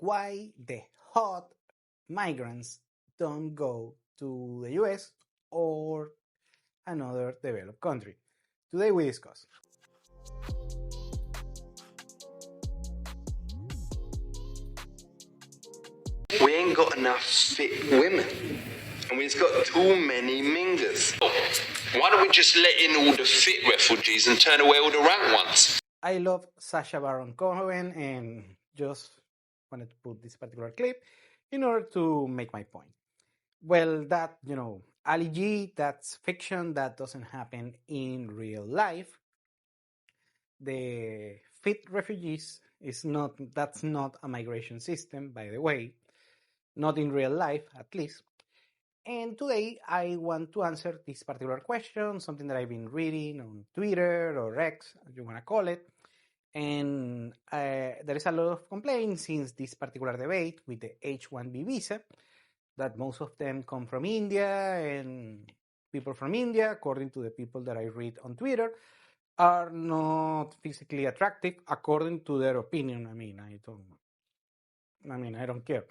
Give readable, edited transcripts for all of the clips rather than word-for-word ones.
why the hot migrants don't go to the US or another developed country. Today we discuss. We ain't got enough fit women, and we've got too many mingers. Why don't we just let in all the fit refugees and turn away all the rank ones? I love Sacha Baron Cohen and just wanted to put this particular clip in order to make my point. Well, that, Ali G, that's fiction, that doesn't happen in real life. The fit refugees that's not a migration system, by the way, not in real life at least. And today I want to answer this particular question, something that I've been reading on Twitter or X, as you want to call it. And there is a lot of complaints since this particular debate with the H-1B visa, that most of them come from India, and people from India, according to the people that I read on Twitter, are not physically attractive according to their opinion. I don't care.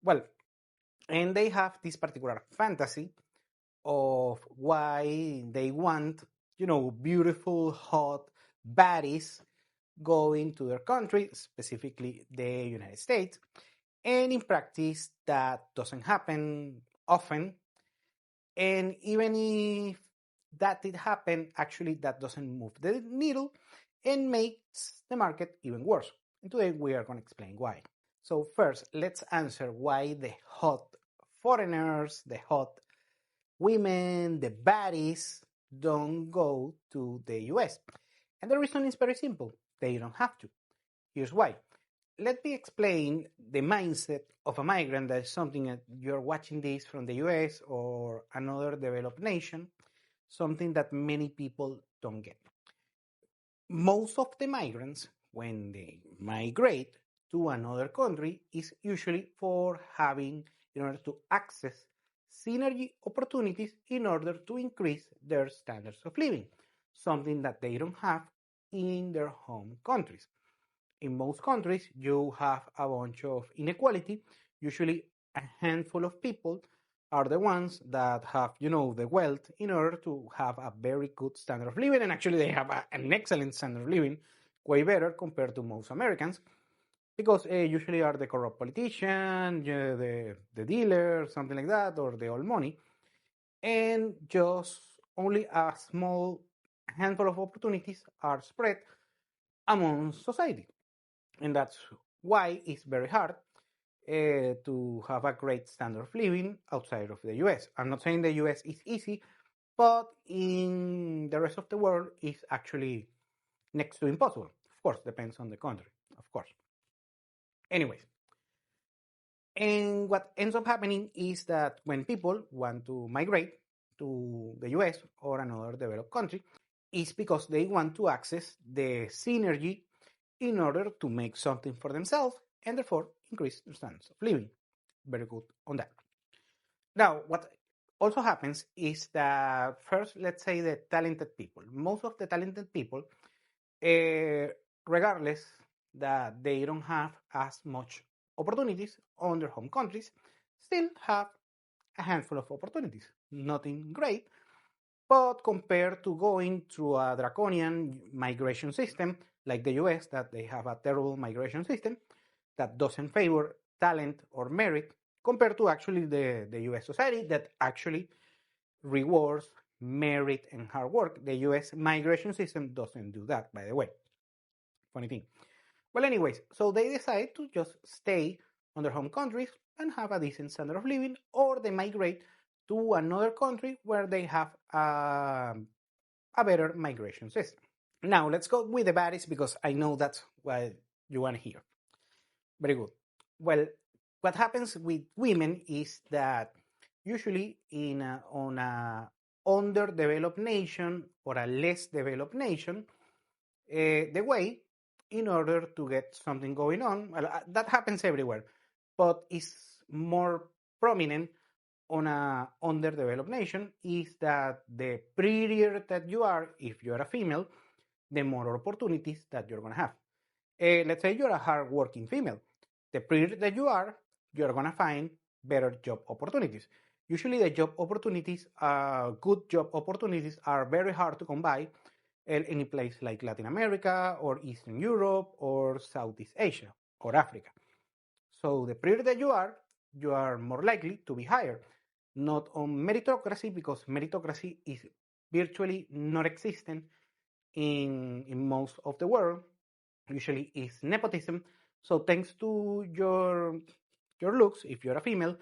Well, and they have this particular fantasy of why they want, beautiful, hot baddies going to their country, specifically the United States. And in practice, that doesn't happen often. And even if that did happen, actually that doesn't move the needle and makes the market even worse. And today we are going to explain why. So first, let's answer why the hot foreigners, the hot women, the baddies don't go to the US. And the reason is very simple. They don't have to. Here's why. Let me explain the mindset of a migrant. That is something that you're watching this from the US or another developed nation, something that many people don't get. Most of the migrants, when they migrate to another country, is usually for having, in order to access synergy opportunities in order to increase their standards of living, something that they don't have in their home countries. In most countries, you have a bunch of inequality. Usually, a handful of people are the ones that have, the wealth in order to have a very good standard of living. And actually, they have an excellent standard of living, way better compared to most Americans, because usually are the corrupt politician, the dealer, something like that, or the old money. And just only a small handful of opportunities are spread among society. And that's why it's very hard to have a great standard of living outside of the US. I'm not saying the US is easy, but in the rest of the world, it's actually next to impossible. Of course, depends on the country, of course. Anyways, and what ends up happening is that when people want to migrate to the US or another developed country, it's because they want to access the synergy in order to make something for themselves and therefore increase their standards of living. Very good on that. Now, what also happens is that first, let's say the talented people. Most of the talented people, regardless that they don't have as much opportunities on their home countries, still have a handful of opportunities. Nothing great, but compared to going through a draconian migration system like the US, that they have a terrible migration system that doesn't favor talent or merit, compared to actually the US society that actually rewards merit and hard work. The US migration system doesn't do that, by the way. Funny thing. Well, anyways, so they decide to just stay on their home countries and have a decent standard of living, or they migrate to another country where they have a better migration system. Now, let's go with the baddies because I know that's what you want to hear. Very good. Well, what happens with women is that usually on a underdeveloped nation or a less developed nation, the way in order to get something going on, well, that happens everywhere, but it's more prominent on a underdeveloped nation, is that the prettier that you are, if you're a female, the more opportunities that you're going to have. Let's say you're a hardworking female. the prettier that you are, you're gonna find better job opportunities. Usually, the job opportunities, good job opportunities, are very hard to come by in any place like Latin America or Eastern Europe or Southeast Asia or Africa. So the prettier that you are more likely to be hired. Not on meritocracy, because meritocracy is virtually non existent in most of the world. Usually is nepotism. So thanks to your looks, if you're a female,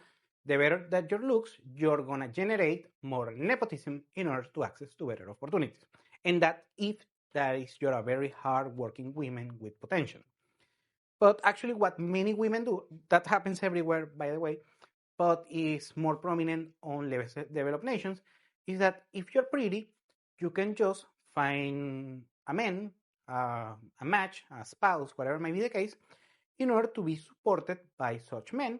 the better that your looks, you're gonna generate more nepotism in order to access to better opportunities. And that if that is you're a very hard working woman with potential. But actually what many women do, that happens everywhere by the way, but is more prominent on less developed nations, is that if you're pretty, you can just find a man, a match, a spouse, whatever may be the case, in order to be supported by such men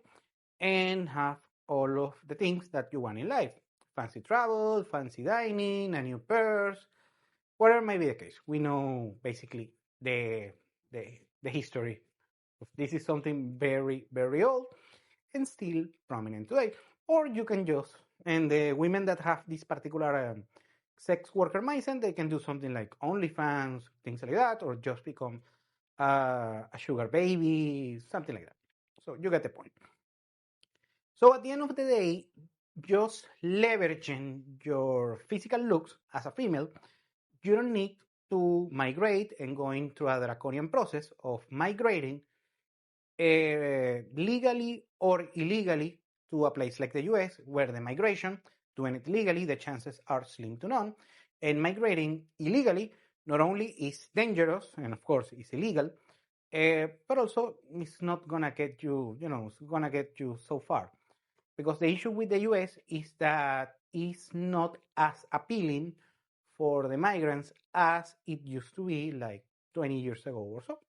and have all of the things that you want in life. Fancy travel, fancy dining, a new purse, whatever may be the case. We know basically the history. This is something very, very old and still prominent today. Or you can just, and the women that have this particular sex worker mindset, they can do something like OnlyFans, things like that, or just become a sugar baby, something like that. So you get the point. So at the end of the day, just leveraging your physical looks as a female, you don't need to migrate and going through a draconian process of migrating legally or illegally to a place like the US, where the migration, doing it legally, the chances are slim to none. And migrating illegally not only is dangerous, and of course is illegal, but also it's not gonna get you, it's gonna get you so far. Because the issue with the US is that it's not as appealing for the migrants as it used to be like 20 years ago or so.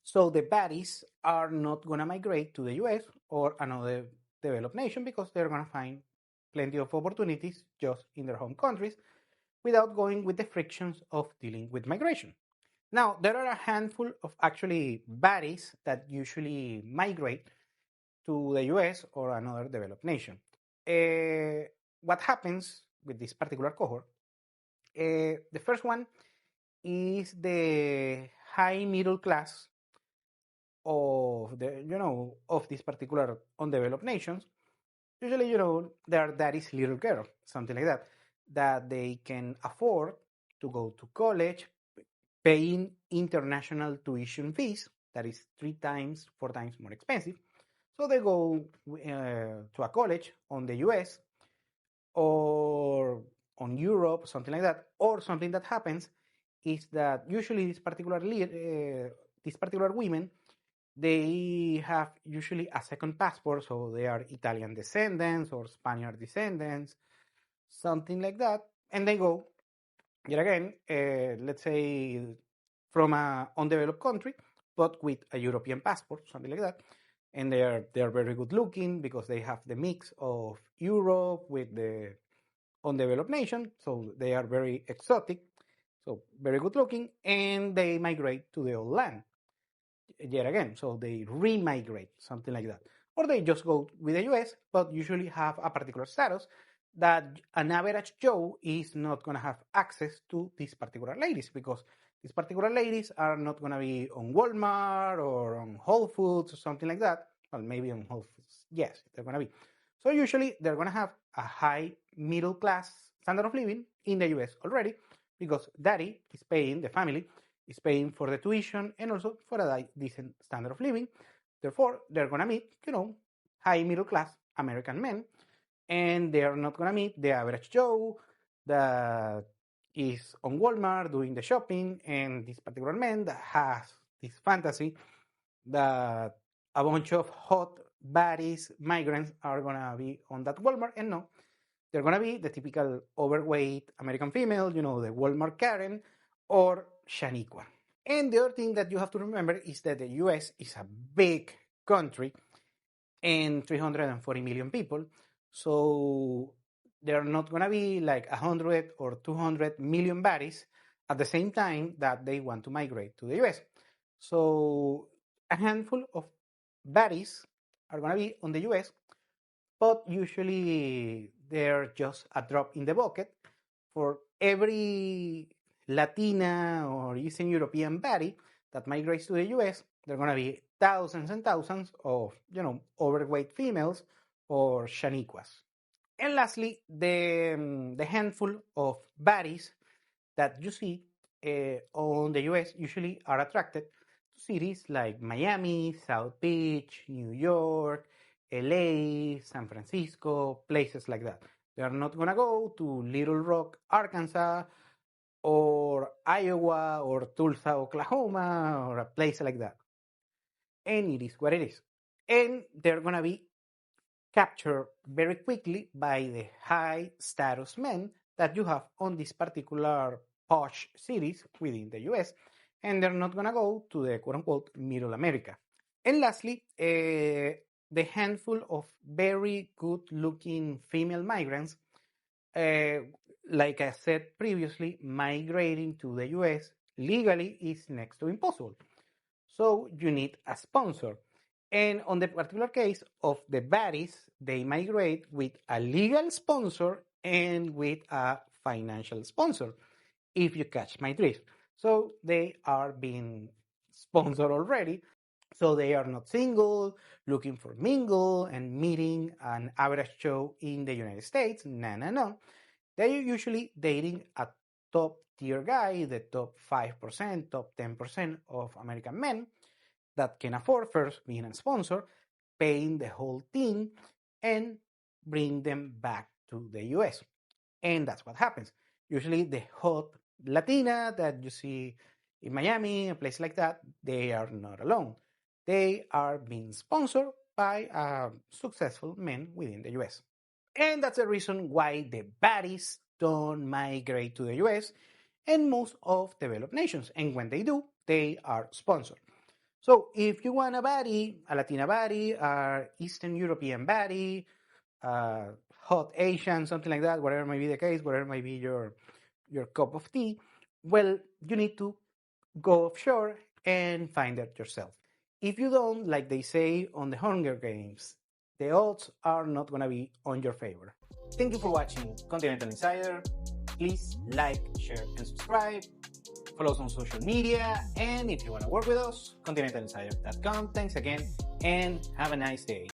So the baddies are not going to migrate to the US or another developed nation because they're going to find plenty of opportunities just in their home countries without going with the frictions of dealing with migration. Now, there are a handful of actually baddies that usually migrate to the US or another developed nation. What happens with this particular cohort? The first one is the high middle class of of these particular undeveloped nations. Usually, their daddy's little girl, something like that they can afford to go to college, paying international tuition fees that is 3 times, 4 times more expensive. So they go to a college on the US or on Europe, something like that. Or something that happens is that usually these particular women, they have usually a second passport, so they are Italian descendants or Spaniard descendants, something like that, and they go yet again, let's say from a undeveloped country, but with a European passport, something like that, and they are very good looking because they have the mix of Europe with the undeveloped nation, so they are very exotic, so very good looking, and they migrate to the old land yet again. So they remigrate, something like that. Or they just go with the US, but usually have a particular status that an average Joe is not going to have access to these particular ladies because these particular ladies are not going to be on Walmart or on Whole Foods or something like that. Well, maybe on Whole Foods. Yes, they're going to be. So usually they're going to have a high middle class standard of living in the US already because daddy is paying, the family is paying for the tuition and also for a decent standard of living. Therefore, they're going to meet, high middle class American men, and they are not going to meet the average Joe that is on Walmart doing the shopping, and this particular man that has this fantasy that a bunch of hot baddies, migrants are going to be on that Walmart, and no, they're going to be the typical overweight American female, the Walmart Karen or Shaniqua. And the other thing that you have to remember is that the US is a big country and 340 million people. So there are not going to be like 100 or 200 million baddies at the same time that they want to migrate to the US. So a handful of baddies are gonna be on the US, but usually they're just a drop in the bucket. For every Latina or Eastern European baddie that migrates to the US, there are gonna be thousands and thousands of overweight females or Shaniquas. And lastly, the handful of baddies that you see on the US usually are attracted to cities like Miami, South Beach, New York, LA, San Francisco, places like that. They are not going to go to Little Rock, Arkansas, or Iowa, or Tulsa, Oklahoma, or a place like that. And it is what it is. And they're going to be captured very quickly by the high status men that you have on this particular posh cities within the US, and they're not gonna go to the quote unquote middle America. And lastly, the handful of very good looking female migrants, uh, like I said previously, migrating to the US legally is next to impossible. So you need a sponsor. And on the particular case of the baddies, they migrate with a legal sponsor and with a financial sponsor, if you catch my drift. So they are being sponsored already. So they are not single, looking for mingle and meeting an average Joe in the United States. No, no, no. They are usually dating a top tier guy, the top 5%, top 10% of American men that can afford first being a sponsor, paying the whole team, and bring them back to the US. And that's what happens. Usually the hot Latina that you see in Miami, a place like that, they are not alone. They are being sponsored by successful men within the US. And that's the reason why the baddies don't migrate to the US and most of developed nations. And when they do, they are sponsored. So if you want a baddie, a Latina baddie, a Eastern European baddie, hot Asian, something like that, whatever may be the case, whatever may be your cup of tea, well, you need to go offshore and find it yourself. If you don't, like they say on the Hunger Games, the odds are not going to be on your favor. Thank you for watching Continental Insider. Please like, share, and subscribe. Follow us on social media, and if you want to work with us, continentalinsider.com. Thanks again, and have a nice day.